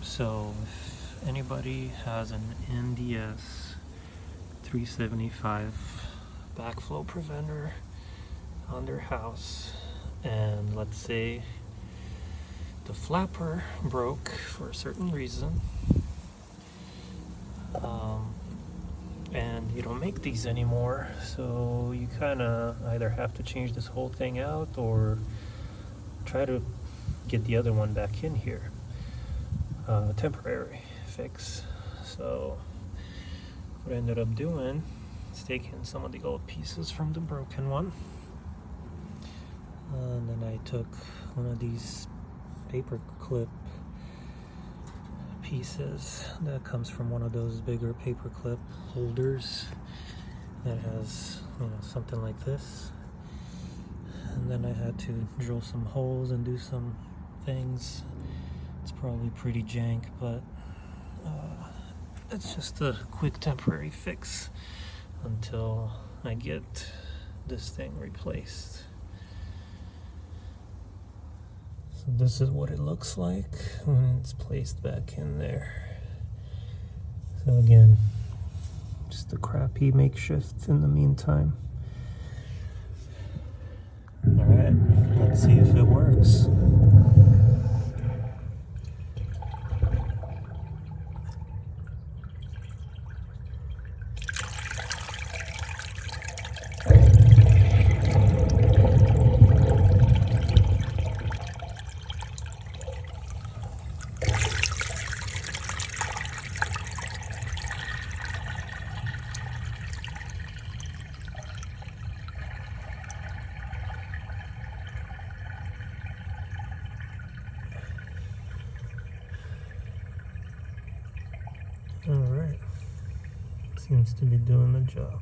So if anybody has an NDS 375 backflow preventer on their house, and let's say the flapper broke for a certain reason, and you don't make these anymore, so you kind of either have to change this whole thing out or try to get the other one back in here. Temporary fix. So what I ended up doing is taking some of the old pieces from the broken one, and then I took one of these paper clip pieces that comes from one of those bigger paper clip holders that has, something like this, and then I had to drill some holes and do some things. It's probably pretty jank, but it's just a quick temporary fix until I get this thing replaced. So this is what it looks like when it's placed back in there. So again, just a crappy makeshift in the meantime. Alright, let's see if it works. Alright, seems to be doing the job.